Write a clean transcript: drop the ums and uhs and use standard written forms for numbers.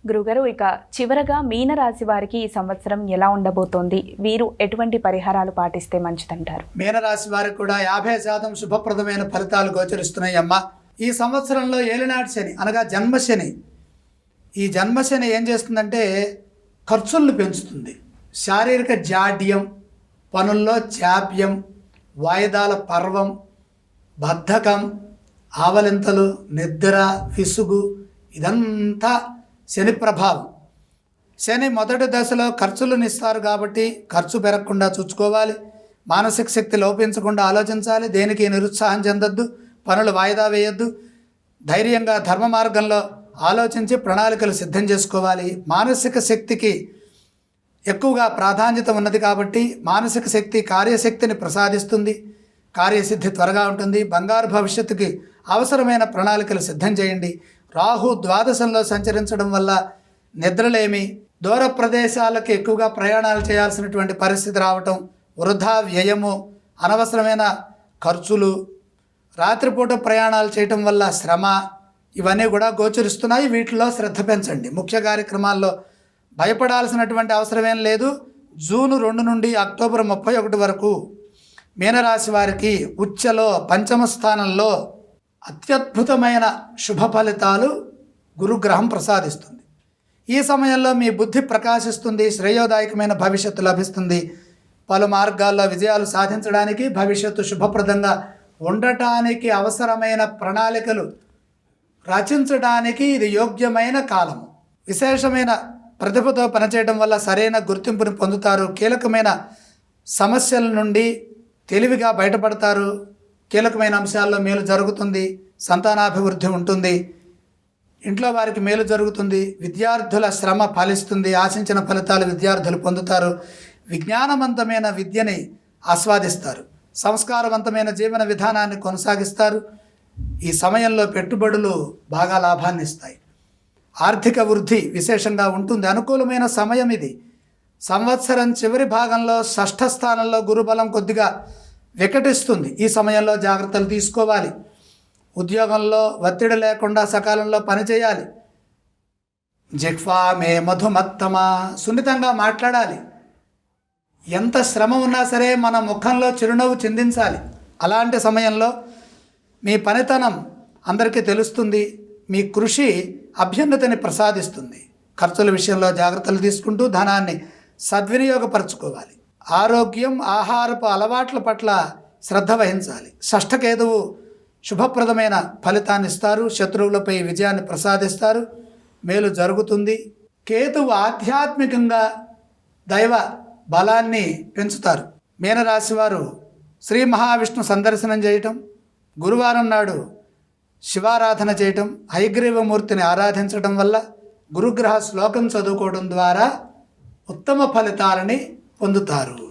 గురుగారు, ఇక చివరగా మీనరాశి వారికి ఈ సంవత్సరం ఎలా ఉండబోతోంది? వీరు ఎటువంటి పరిహారాలు పాటిస్తే మంచిదంటారు? మీనరాశి వారికి కూడా 50% శుభప్రదమైన ఫలితాలు గోచరిస్తున్నాయి అమ్మ. ఈ సంవత్సరంలో ఏలినాటి శని అనగా జన్మశని, ఈ జన్మశని ఏం చేస్తుందంటే ఖర్చులను పెంచుతుంది. శారీరక జాడ్యం, పనుల్లో జాప్యం, వాయిదాల పర్వం, బద్ధకం, ఆవలింతలు, నిద్ర, విసుగు, ఇదంతా శని ప్రభావం. శని మొదటి దశలో ఖర్చులను ఇస్తారు కాబట్టి ఖర్చు పెరగకుండా చూసుకోవాలి. మానసిక శక్తి లోపించకుండా ఆలోచించాలి. దేనికి నిరుత్సాహం చెందొద్దు, పనులు వాయిదా వేయొద్దు. ధైర్యంగా ధర్మ మార్గంలో ఆలోచించి ప్రణాళికలు సిద్ధం చేసుకోవాలి. మానసిక శక్తికి ఎక్కువగా ప్రాధాన్యత ఉన్నది కాబట్టి మానసిక శక్తి కార్యశక్తిని ప్రసాదిస్తుంది. కార్యసిద్ధి త్వరగా ఉంటుంది. బంగారు భవిష్యత్తుకి అవసరమైన ప్రణాళికలు సిద్ధం చేయండి. రాహు ద్వాదశంలో సంచరించడం వల్ల నిద్రలేమి, దూర ప్రదేశాలకు ఎక్కువగా ప్రయాణాలు చేయాల్సినటువంటి పరిస్థితి రావటం, వృధా వ్యయము, అనవసరమైన ఖర్చులు, రాత్రిపూట ప్రయాణాలు చేయటం వల్ల శ్రమ, ఇవన్నీ కూడా గోచరిస్తున్నాయి. వీటిలో శ్రద్ధ పెంచండి. ముఖ్య కార్యక్రమాల్లో భయపడాల్సినటువంటి అవసరమేం లేదు. జూన్ 2 నుండి అక్టోబర్ 31 వరకు మీనరాశి వారికి ఉచ్చలో పంచమ స్థానంలో అత్యద్భుతమైన శుభ ఫలితాలు గురుగ్రహం ప్రసాదిస్తుంది. ఈ సమయంలో మీ బుద్ధి ప్రకాశిస్తుంది. శ్రేయోదాయకమైన భవిష్యత్తు లభిస్తుంది. పలు మార్గాల్లో విజయాలు సాధించడానికి, భవిష్యత్తు శుభప్రదంగా ఉండటానికి అవసరమైన ప్రణాళికలు రచించడానికి ఇది యోగ్యమైన కాలము. విశేషమైన ప్రతిభతో పనిచేయడం వల్ల సరైన గుర్తింపుని పొందుతారు. కీలకమైన సమస్యల నుండి తెలివిగా బయటపడతారు. కీలకమైన అంశాల్లో మేలు జరుగుతుంది. సంతానాభివృద్ధి ఉంటుంది. ఇంట్లో వారికి మేలు జరుగుతుంది. విద్యార్థుల శ్రమ ఫలిస్తుంది. ఆశించిన ఫలితాలు విద్యార్థులు పొందుతారు. విజ్ఞానవంతమైన విద్యని ఆస్వాదిస్తారు. సంస్కారవంతమైన జీవన విధానాన్ని కొనసాగిస్తారు. ఈ సమయంలో పెట్టుబడులు బాగా లాభాన్ని ఇస్తాయి. ఆర్థిక వృద్ధి విశేషంగా ఉంటుంది. అనుకూలమైన సమయం ఇది. సంవత్సరం చివరి భాగంలో షష్ఠ స్థానంలో గురుబలం కొద్దిగా వికటిస్తుంది. ఈ సమయంలో జాగ్రత్తలు తీసుకోవాలి. ఉద్యోగంలో ఒత్తిడి లేకుండా సకాలంలో పనిచేయాలి. జిహ్వా మే మధుమత్తమా, సున్నితంగా మాట్లాడాలి. ఎంత శ్రమ ఉన్నా సరే మన ముఖంలో చిరునవ్వు చిందించాలి. అలాంటి సమయంలో మీ పనితనం అందరికీ తెలుస్తుంది. మీ కృషి అభ్యున్నతిని ప్రసాదిస్తుంది. ఖర్చుల విషయంలో జాగ్రత్తలు తీసుకుంటూ ధనాన్ని సద్వినియోగపరచుకోవాలి. ఆరోగ్యం, ఆహారపు అలవాట్ల పట్ల శ్రద్ధ వహించాలి. షష్ఠకేతువు శుభప్రదమైన ఫలితాన్ని ఇస్తారు. శత్రువులపై విజయాన్ని ప్రసాదిస్తారు. మేలు జరుగుతుంది. కేతువు ఆధ్యాత్మికంగా దైవ బలాన్ని పెంచుతారు. మీనరాశి వారు శ్రీ మహావిష్ణు సందర్శనం చేయటం, గురువారం నాడు శివారాధన చేయటం, హయగ్రీవమూర్తిని ఆరాధించడం వల్ల, గురుగ్రహ శ్లోకం చదువుకోవడం ద్వారా ఉత్తమ ఫలితాలని పొందుతారు.